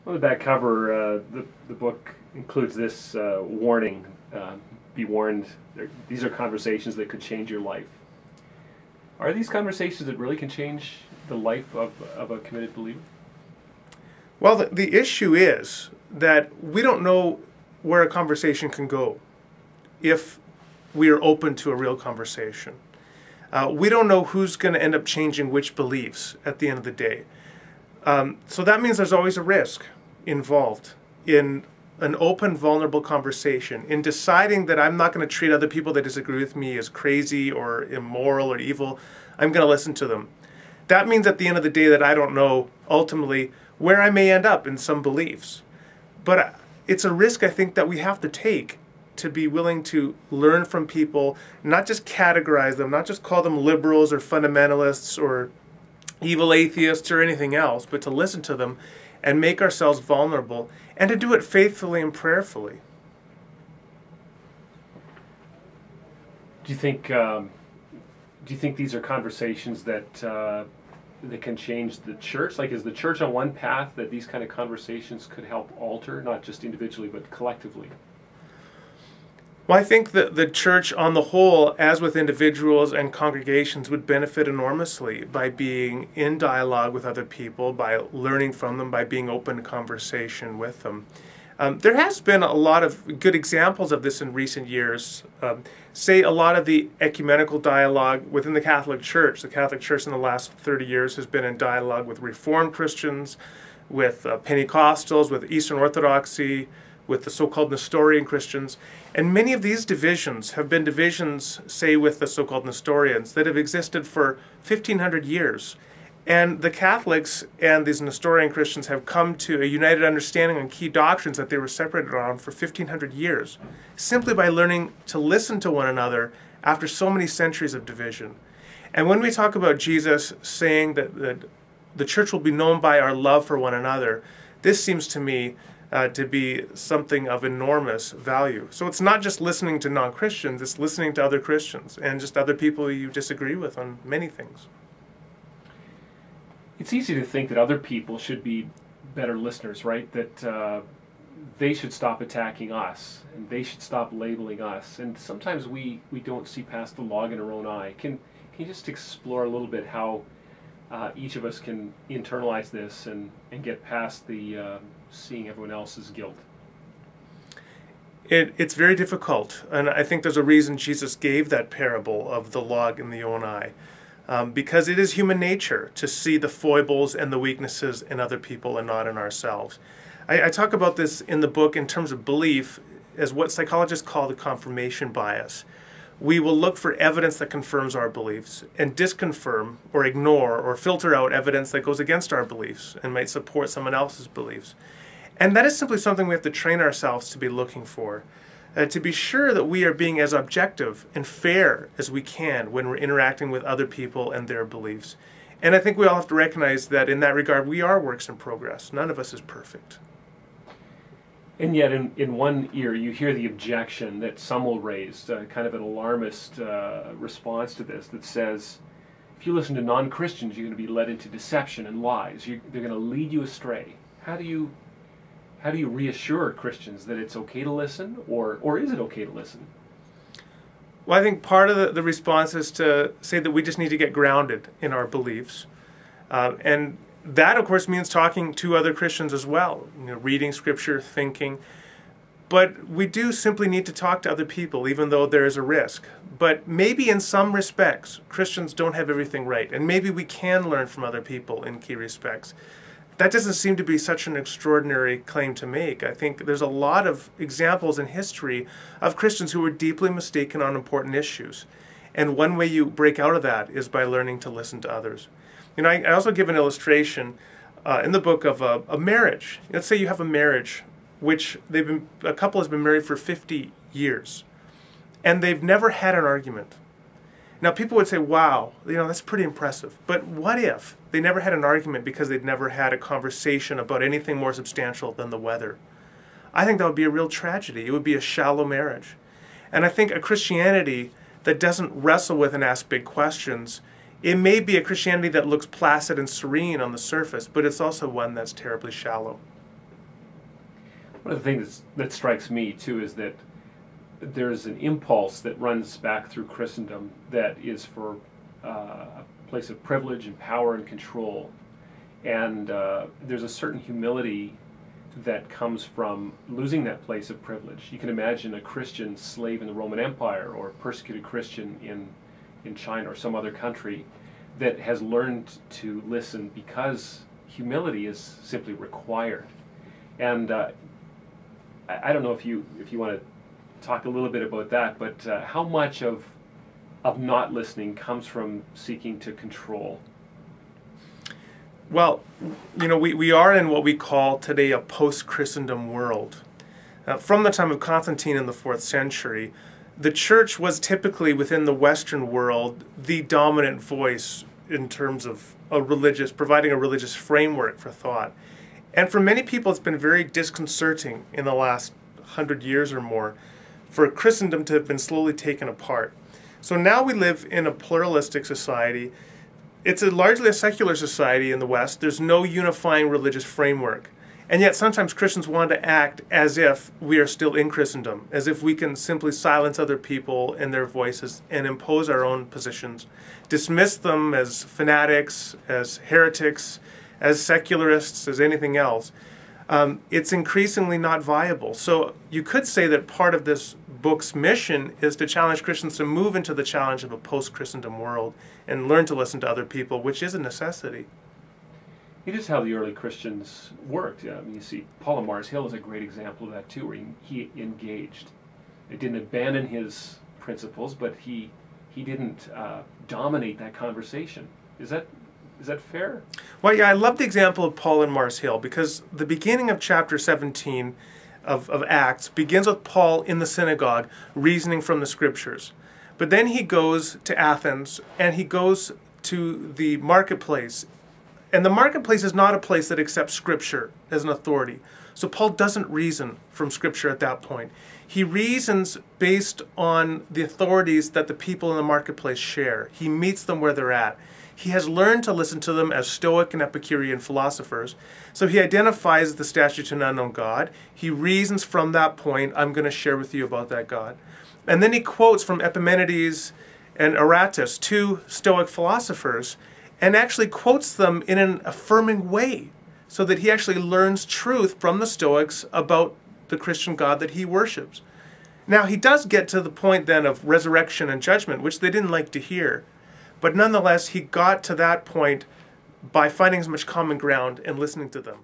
On the back cover, the book includes this warning: "Be warned. These are conversations that could change your life." Are these conversations that really can change the life of a committed believer? Well, the issue is that we don't know where a conversation can go if we are open to a real conversation. We don't know who's going to end up changing which beliefs at the end of the day. So that means there's always a risk involved in an open, vulnerable conversation, in deciding that I'm not going to treat other people that disagree with me as crazy or immoral or evil. I'm going to listen to them. That means at the end of the day that I don't know, ultimately, where I may end up in some beliefs. But it's a risk, I think, that we have to take to be willing to learn from people, not just categorize them, not just call them liberals or fundamentalists or evil atheists or anything else, but to listen to them and make ourselves vulnerable, and to do it faithfully and prayerfully. Do you think these are conversations that can change the church? Like, is the church on one path that these kind of conversations could help alter, not just individually but collectively? Well, I think that the church on the whole, as with individuals and congregations, would benefit enormously by being in dialogue with other people, by learning from them, by being open to conversation with them. There has been a lot of good examples of this in recent years. Say a lot of the ecumenical dialogue within the Catholic Church. The Catholic Church in the last 30 years has been in dialogue with Reformed Christians, with Pentecostals, with Eastern Orthodoxy, with the so-called Nestorian Christians. And many of these divisions have been divisions, say, with the so-called Nestorians, that have existed for 1,500 years. And the Catholics and these Nestorian Christians have come to a united understanding on key doctrines that they were separated on for 1,500 years, simply by learning to listen to one another after so many centuries of division. And when we talk about Jesus saying that the church will be known by our love for one another, this seems to me to be something of enormous value. So it's not just listening to non-Christians, it's listening to other Christians and just other people you disagree with on many things. It's easy to think that other people should be better listeners, right? That they should stop attacking us and they should stop labeling us. And sometimes we don't see past the log in our own eye. Can you just explore a little bit how each of us can internalize this and get past the seeing everyone else's guilt? It's very difficult, and I think there's a reason Jesus gave that parable of the log in the own eye, because it is human nature to see the foibles and the weaknesses in other people and not in ourselves. I talk about this in the book in terms of belief as what psychologists call the confirmation bias. We will look for evidence that confirms our beliefs and disconfirm or ignore or filter out evidence that goes against our beliefs and might support someone else's beliefs. And that is simply something we have to train ourselves to be looking for, to be sure that we are being as objective and fair as we can when we're interacting with other people and their beliefs. And I think we all have to recognize that in that regard we are works in progress. None of us is perfect. And yet in one ear you hear the objection that some will raise, kind of an alarmist response to this that says, if you listen to non-Christians, you're going to be led into deception and lies. They're going to lead you astray. How do you reassure Christians that it's okay to listen, or is it okay to listen? Well, I think part of the response is to say that we just need to get grounded in our beliefs. And that, of course, means talking to other Christians as well, reading Scripture, thinking. But we do simply need to talk to other people, even though there is a risk. But maybe in some respects, Christians don't have everything right, and maybe we can learn from other people in key respects. That doesn't seem to be such an extraordinary claim to make. I think there's a lot of examples in history of Christians who were deeply mistaken on important issues. And one way you break out of that is by learning to listen to others. I also give an illustration in the book of a marriage. Let's say you have a marriage which a couple has been married for 50 years, and they've never had an argument. Now, people would say, wow, that's pretty impressive. But what if they never had an argument because they'd never had a conversation about anything more substantial than the weather? I think that would be a real tragedy. It would be a shallow marriage. And I think a Christianity that doesn't wrestle with and ask big questions, it may be a Christianity that looks placid and serene on the surface, but it's also one that's terribly shallow. One of the things that strikes me too is that there's an impulse that runs back through Christendom that is for a place of privilege and power and control. And there's a certain humility that comes from losing that place of privilege. You can imagine a Christian slave in the Roman Empire, or a persecuted Christian in China or some other country that has learned to listen because humility is simply required. And I don't know if you want to talk a little bit about that, but how much of not listening comes from seeking to control? Well, we are in what we call today a post-Christendom world. From the time of Constantine in the 4th century, the church was typically within the Western world the dominant voice in terms of providing a religious framework for thought. And for many people, it's been very disconcerting in the last 100 years or more for Christendom to have been slowly taken apart. So now we live in a pluralistic society. It's largely a secular society in the West. There's no unifying religious framework. And yet sometimes Christians want to act as if we are still in Christendom, as if we can simply silence other people and their voices and impose our own positions, dismiss them as fanatics, as heretics, as secularists, as anything else. It's increasingly not viable. So you could say that part of this book's mission is to challenge Christians to move into the challenge of a post-Christendom world and learn to listen to other people, which is a necessity. It is how the early Christians worked. You see, Paul of Mars Hill is a great example of that too, where he engaged. He didn't abandon his principles, but he didn't dominate that conversation. Is that fair? Well, yeah, I love the example of Paul and Mars Hill, because the beginning of chapter 17 of Acts begins with Paul in the synagogue reasoning from the scriptures. But then he goes to Athens and he goes to the marketplace. And the marketplace is not a place that accepts scripture as an authority. So Paul doesn't reason from scripture at that point. He reasons based on the authorities that the people in the marketplace share. He meets them where they're at. He has learned to listen to them as Stoic and Epicurean philosophers. So he identifies the statue to an unknown God. He reasons from that point, I'm going to share with you about that God. And then he quotes from Epimenides and Aratus, two Stoic philosophers, and actually quotes them in an affirming way, so that he actually learns truth from the Stoics about the Christian God that he worships. Now, he does get to the point then of resurrection and judgment, which they didn't like to hear. But nonetheless, he got to that point by finding as much common ground and listening to them.